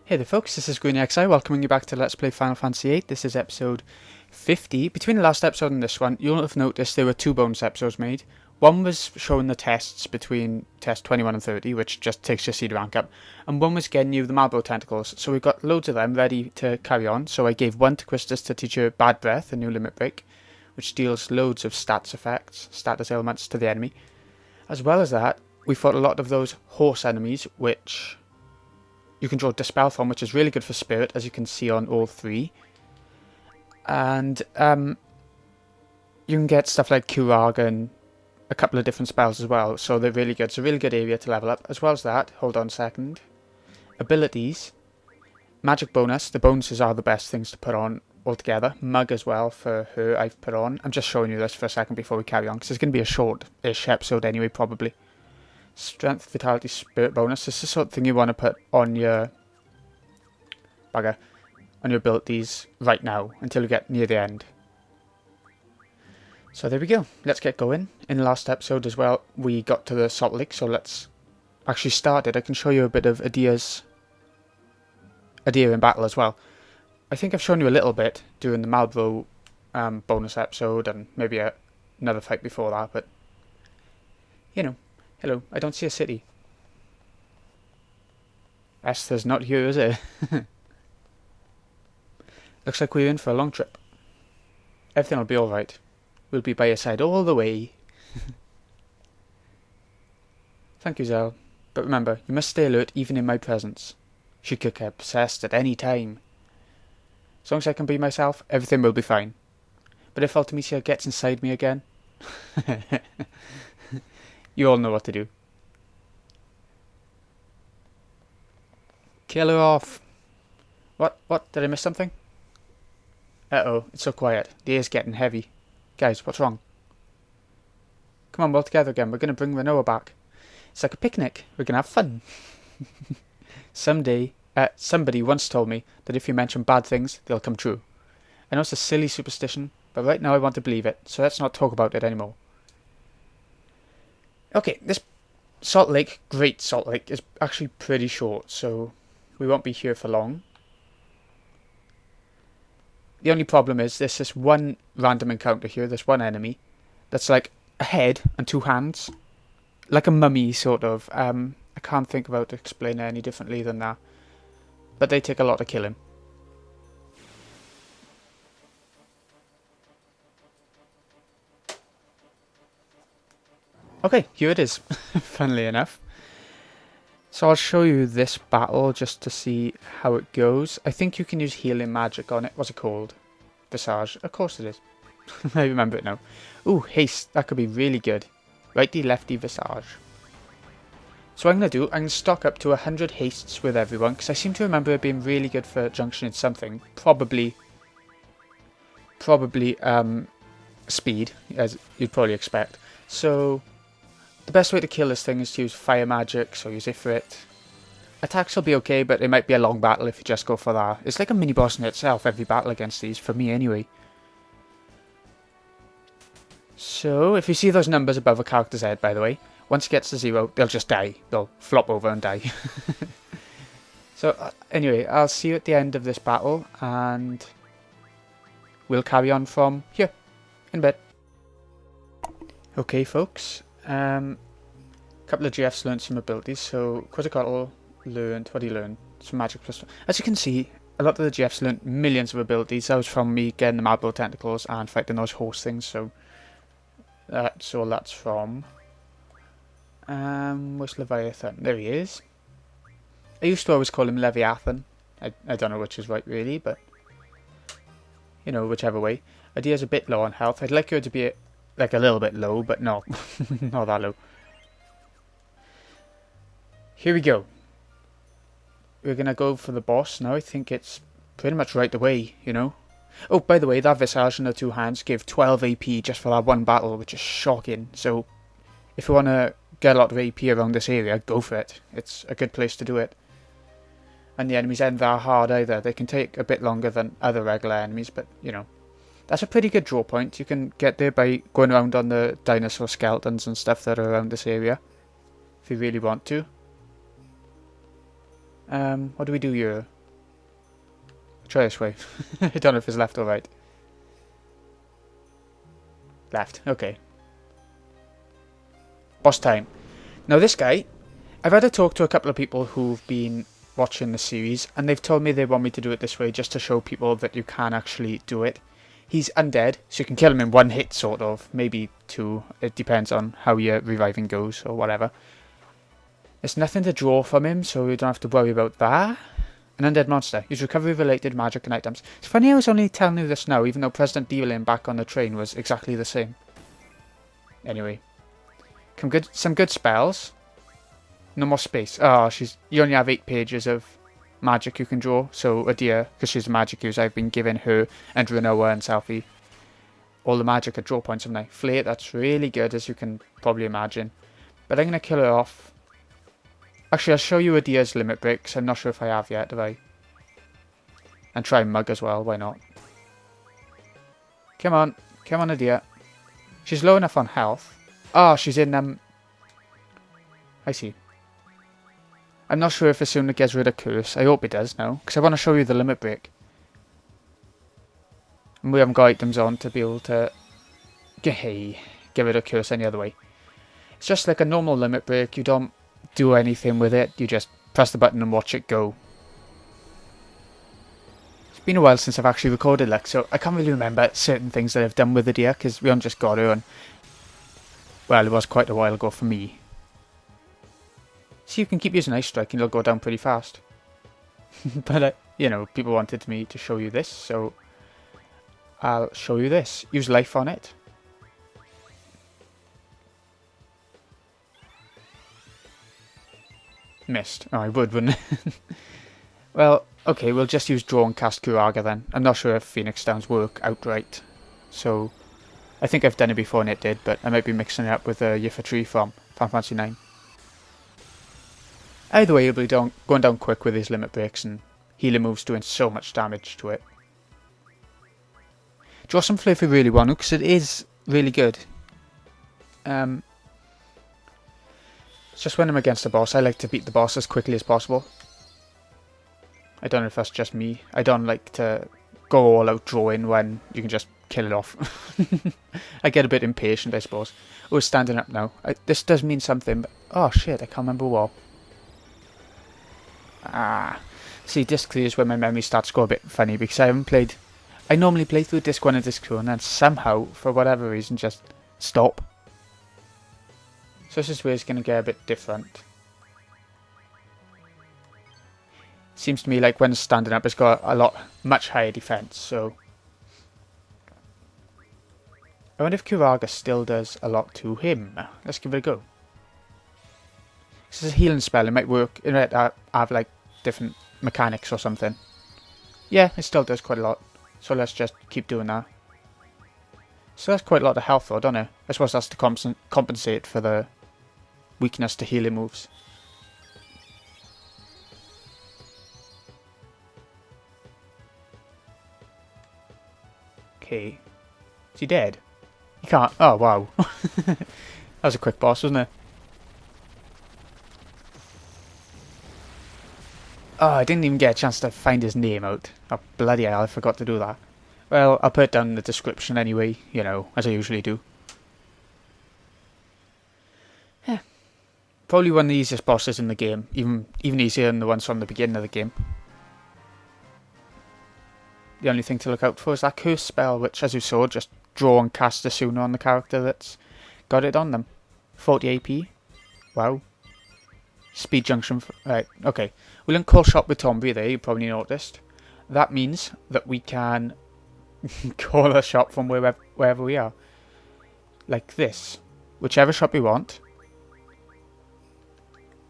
Hey there folks, this is GreenXI welcoming you back to Let's Play Final Fantasy VIII. This is episode 50. Between the last episode and this one, you'll have noticed there were two bonus episodes made. One was showing the tests between test 21 and 30, which just takes your seed rank up, and one was getting you the Marlborough tentacles, so we've got loads of them ready to carry on. So I gave one to Christus to teach her Bad Breath, a new limit break, which deals loads of stats effects, status ailments to the enemy. As well as that, we fought a lot of those horse enemies, which you can draw Dispel from, which is really good for Spirit, as you can see on all three. And you can get stuff like Curaga and a couple of different spells as well, so they're really good. It's a really good area to level up. As well as that, hold on a second. Abilities. Magic bonus. The bonuses are the best things to put on altogether. Mug as well for her I've put on. I'm just showing you this for a second before we carry on, because it's going to be a short-ish episode anyway, probably. Strength, Vitality, Spirit bonus. This is the sort of thing you want to put on your on your abilities right now until you get near the end. So there we go. Let's get going. In the last episode as well, we got to the Salt Lake, so let's actually start it. I can show you a bit of Adir's in battle as well. I think I've shown you a little bit during the Marlborough bonus episode and maybe another fight before that, but you know. Hello, I don't see a city. Esthar's not here, is it? Looks like we're in for a long trip. Everything will be alright. We'll be by your side all the way. Thank you, Zell. But remember, you must stay alert even in my presence. She could get possessed at any time. As long as I can be myself, everything will be fine. But if Ultimisia gets inside me again... You all know what to do. Kill her off. What? Did I miss something? Uh-oh, it's so quiet. The air's getting heavy. Guys, what's wrong? Come on, we're all together again. We're going to bring Renoa back. It's like a picnic. We're going to have fun. Someday, somebody once told me that if you mention bad things, they'll come true. I know it's a silly superstition, but right now I want to believe it, so let's not talk about it anymore. Okay, this Salt Lake, Great Salt Lake, is actually pretty short, so we won't be here for long. The only problem is there's this one random encounter here, this one enemy, that's like a head and two hands. Like a mummy, sort of. I can't think of how to explain it any differently than that. But they take a lot to kill him. Okay, here it is, funnily enough. So I'll show you this battle just to see how it goes. I think you can use healing magic on it. What's it called? Vysage. Of course it is. I remember it now. Ooh, Haste. That could be really good. Righty, lefty, Vysage. So what I'm going to do, I'm going to stock up to 100 Hastes with everyone, because I seem to remember it being really good for junctioning something. Probably speed, as you'd probably expect. So... the best way to kill this thing is to use fire magic, so use Ifrit. Attacks will be okay, but it might be a long battle if you just go for that. It's like a mini-boss in itself, every battle against these, for me anyway. So, if you see those numbers above a character's head, by the way, once it gets to 0, they'll just die. They'll flop over and die. So, anyway, I'll see you at the end of this battle, and we'll carry on from here, in bed. Okay, folks. Couple of GFs learned some abilities. So Quetzalcoatl learned, what did he learn? Some magic plus. As you can see, a lot of the GFs learned millions of abilities. That was from me getting the Marlborough tentacles and fighting those horse things. So that's all that's from. Where's Leviathan? There he is. I used to always call him Leviathan. I don't know which is right really, but you know, whichever way. Idea's a bit low on health. I'd like her to be like a little bit low, but no, not that low. Here we go. We're going to go for the boss now. I think it's pretty much right away, you know. Oh, by the way, that Vysage in the two hands gave 12 AP just for that one battle, which is shocking. So, if you want to get a lot of AP around this area, go for it. It's a good place to do it. And the enemies aren't that hard either. They can take a bit longer than other regular enemies, but, you know. That's a pretty good draw point. You can get there by going around on the dinosaur skeletons and stuff that are around this area, if you really want to. What do we do here? try this way. I don't know if it's left or right. Left, okay. Boss time. Now this guy, I've had a talk to a couple of people who've been watching the series, and they've told me they want me to do it this way just to show people that you can actually do it. He's undead, so you can kill him in one hit, sort of. Maybe two. It depends on how your reviving goes, or whatever. There's nothing to draw from him, so you don't have to worry about that. An undead monster. Use recovery-related magic and items. It's funny I was only telling you this now, even though President Dealin back on the train was exactly the same. Anyway. Some good spells. No more space. Oh, you only have 8 pages of magic you can draw. So Adia, because she's a magic user, I've been giving her and Renoa and Selfie all the magic at draw points, haven't I? Flare, that's really good, as you can probably imagine. But I'm going to kill her off. Actually, I'll show you Adia's limit breaks. I'm not sure if I have yet, have I? And try Mug as well, why not? Come on, Adia. She's low enough on health. Oh, she's in, I see. I'm not sure if as soon as it gets rid of Curse. I hope it does now, because I want to show you the limit break. And we haven't got items on to be able to get rid of Curse any other way. It's just like a normal limit break. You don't do anything with it. You just press the button and watch it go. It's been a while since I've actually recorded Lux, so I can't really remember certain things that I've done with the deer, because we haven't just got her, and well, it was quite a while ago for me. So you can keep using Ice Strike and it'll go down pretty fast. But, you know, people wanted me to show you this, so I'll show you this. Use life on it. Missed. Oh, I would, wouldn't it? Well, okay, we'll just use draw and cast Curaga then. I'm not sure if Phoenix Downs work outright. So, I think I've done it before and it did, but I might be mixing it up with Ifrit from Final Fantasy 9. Either way, he'll be going down quick with his limit breaks, and healer moves doing so much damage to it. Draw some flare if you really want to, because it is really good. It's just when I'm against a boss, I like to beat the boss as quickly as possible. I don't know if that's just me. I don't like to go all out drawing when you can just kill it off. I get a bit impatient, I suppose. Oh, it's standing up now. This does mean something, but oh shit, I can't remember what. See, disc 3 is where my memory starts to go a bit funny, because I normally play through disc 1 and disc 2 and then somehow, for whatever reason, just stop. So this is where it's going to get a bit different. Seems to me like when it's standing up, it's got much higher defense, so I wonder if Curaga still does a lot to him. Let's give it a go. This is a healing spell, it might work, it might have like different mechanics or something. Yeah, it still does quite a lot, so let's just keep doing that. So that's quite a lot of health though, don't it? I suppose that's to compensate for the weakness to healing moves. Okay. Is he dead? He can't. Oh, wow. That was a quick boss, wasn't it? Oh, I didn't even get a chance to find his name out. Oh, bloody hell, I forgot to do that. Well, I'll put it down in the description anyway, you know, as I usually do. Yeah. Probably one of the easiest bosses in the game, even easier than the ones from the beginning of the game. The only thing to look out for is that curse spell, which, as you saw, just draw and cast a sooner on the character that's got it on them. 40 AP. Wow. Speed junction. Right, okay. We'll call shop with Tomby there, you probably noticed. That means that we can call a shop from wherever we are. Like this. Whichever shop we want.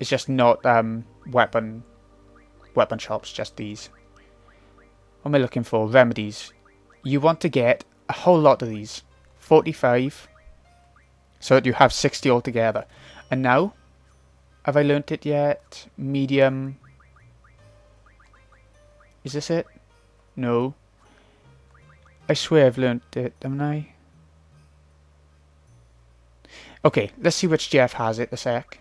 It's just not weapon shops, just these. What am I looking for? Remedies. You want to get a whole lot of these. 45. So that you have 60 altogether. And now, have I learnt it yet? Medium. Is this it? No. I swear I've learnt it, haven't I? Okay, let's see which Jeff has it a sec.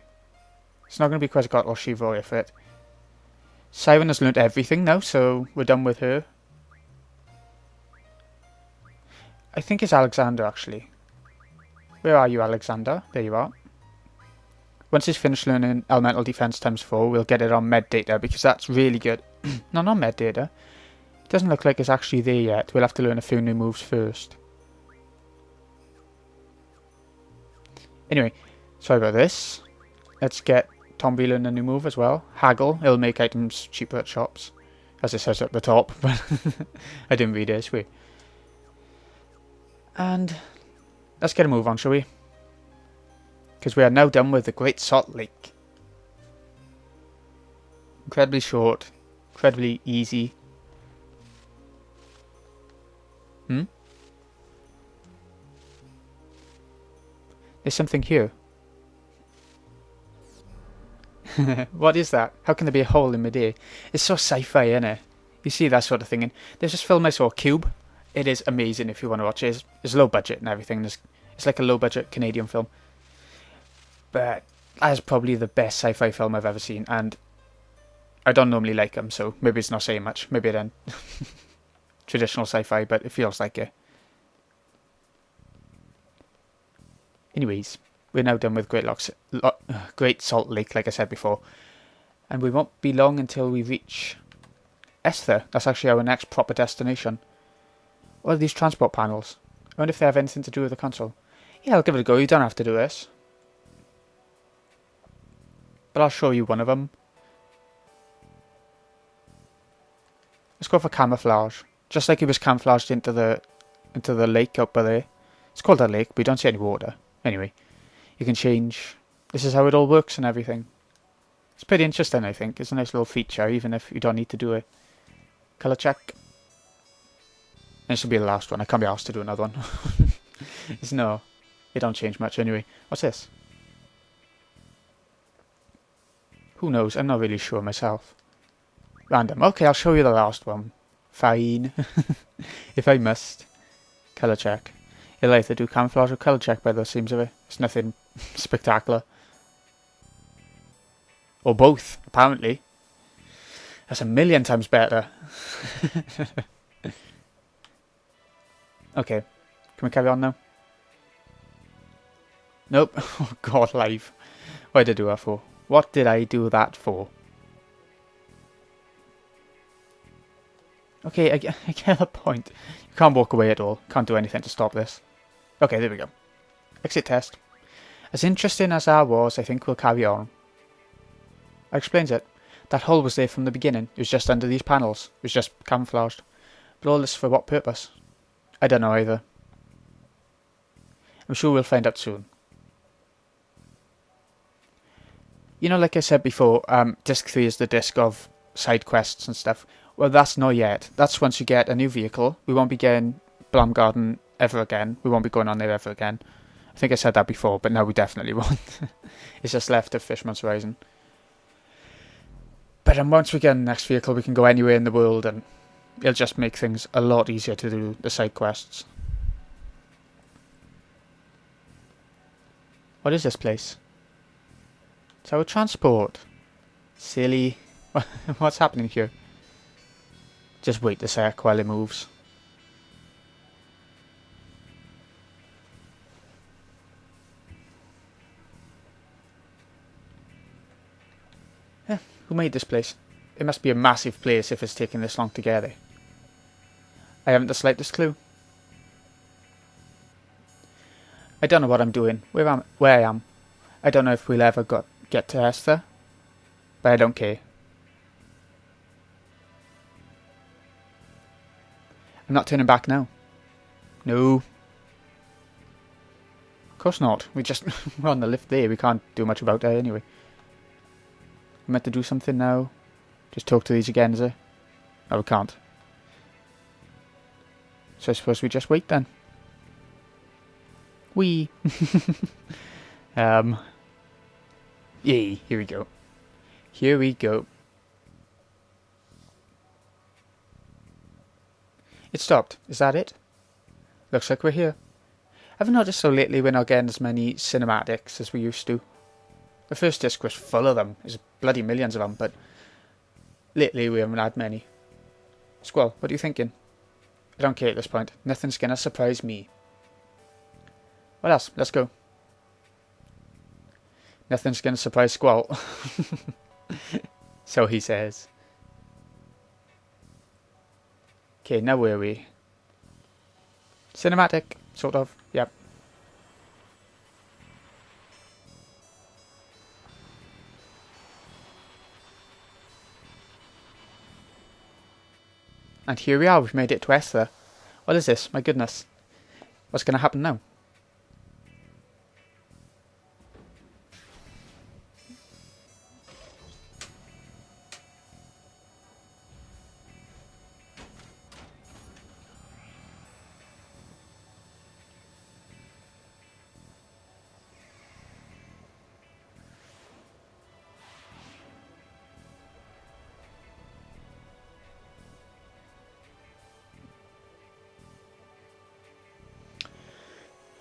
It's not going to be because I got Oshivo if it. Siren has learnt everything now, so we're done with her. I think it's Alexander, actually. Where are you, Alexander? There you are. Once he's finished learning elemental defense ×4, we'll get it on med data, because that's really good. No, not med data. It doesn't look like it's actually there yet. We'll have to learn a few new moves first. Anyway, sorry about this. Let's get Tomby learn a new move as well. Haggle. It'll make items cheaper at shops, as it says at the top, but I didn't read it this way. And let's get a move on, shall we? Because we are now done with the Great Salt Lake. Incredibly short, incredibly easy. There's something here. What is that? How can there be a hole in midair? It's so sci-fi, isn't it? You see that sort of thing. And there's this film I saw, Cube. It is amazing if you want to watch it. It's low budget and everything. It's like a low budget Canadian film. But that is probably the best sci-fi film I've ever seen. And I don't normally like them, so maybe it's not saying much. Maybe then traditional sci-fi, but it feels like it. Anyways, we're now done with Great Salt Lake, like I said before. And we won't be long until we reach Esthar. That's actually our next proper destination. What are these transport panels? I wonder if they have anything to do with the console. Yeah, I'll give it a go. You don't have to do this. But I'll show you one of them. Let's go for camouflage. Just like he was camouflaged into the lake up by there. It's called a lake, but we don't see any water. Anyway, you can change. This is how it all works and everything. It's pretty interesting, I think. It's a nice little feature, even if you don't need to do it. Color check. And this will be the last one. I can't be asked to do another one. It don't change much anyway. What's this? Who knows? I'm not really sure myself. Random. Okay, I'll show you the last one. Fine. If I must. Color check. It'll either do camouflage or colour check by the seams of it. It's nothing spectacular. Or both, apparently. That's 1,000,000 times better. Okay. Can we carry on now? Nope. Oh god, live. What did I do that for? What did I do that for? Okay, I get the point. You can't walk away at all. Can't do anything to stop this. Okay, there we go. Exit test. As interesting as that was, I think we'll carry on. I explains it. That hole was there from the beginning. It was just under these panels. It was just camouflaged. But all this for what purpose? I don't know either. I'm sure we'll find out soon. You know, like I said before, Disc 3 is the disc of side quests and stuff. Well, that's not yet. That's once you get a new vehicle. We won't be getting Blum Garden ever again. We won't be going on there ever again. I think I said that before, but now we definitely won't. It's just left of Fishman's Horizon. But once we get the next vehicle, we can go anywhere in the world, and it'll just make things a lot easier to do the side quests. What is this place? It's our transport. Silly. What's happening here? Just wait a sec while it moves. Who made this place? It must be a massive place if it's taking this long to get there. I haven't the slightest clue. I don't know what I'm doing, where I am. I don't know if we'll ever get to Esthar, but I don't care. I'm not turning back now. No. Of course not. We're on the lift there. We can't do much about that anyway. I'm meant to do something now. Just talk to these again, is it? No, we can't. So I suppose we just wait then. Yay, here we go. Here we go. It stopped. Is that it? Looks like we're here. I've noticed so lately we're not getting as many cinematics as we used to. The first disc was full of them. There's bloody millions of them, but lately we haven't had many. Squall, what are you thinking? I don't care at this point. Nothing's gonna surprise me. What else? Let's go. Nothing's gonna surprise Squall. So he says. Okay, now where are we? Cinematic, sort of. Yep. And here we are, we've made it to Esthar. What is this? My goodness. What's going to happen now?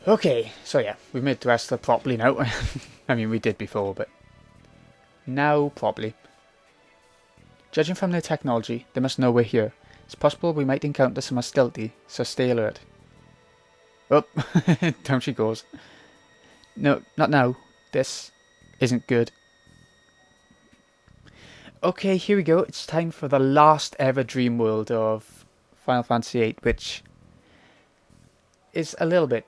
Okay, so yeah, we've made it to Esthar properly now. I mean, we did before, but now properly. Judging from their technology, they must know we're here. It's possible we might encounter some hostility, so stay alert. Oh, down she goes. No, not now. This isn't good. Okay, here we go. It's time for the last ever dream world of Final Fantasy VIII, which is a little bit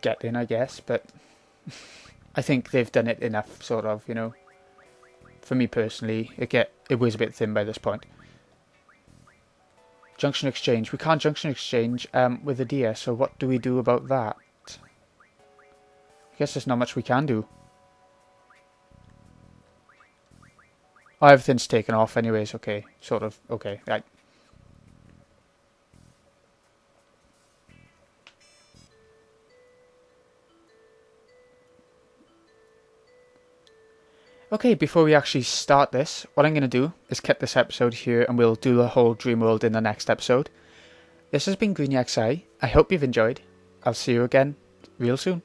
getting, I guess, but I think they've done it enough, sort of, you know. For me personally, it was a bit thin by this point. Junction exchange. We can't junction exchange with the DS, so what do we do about that? I guess there's not much we can do. Oh, everything's taken off anyways, okay. Sort of, okay, right. Okay, before we actually start this, what I'm going to do is cut this episode here and we'll do the whole dream world in the next episode. This has been GreenyXI. I hope you've enjoyed. I'll see you again real soon.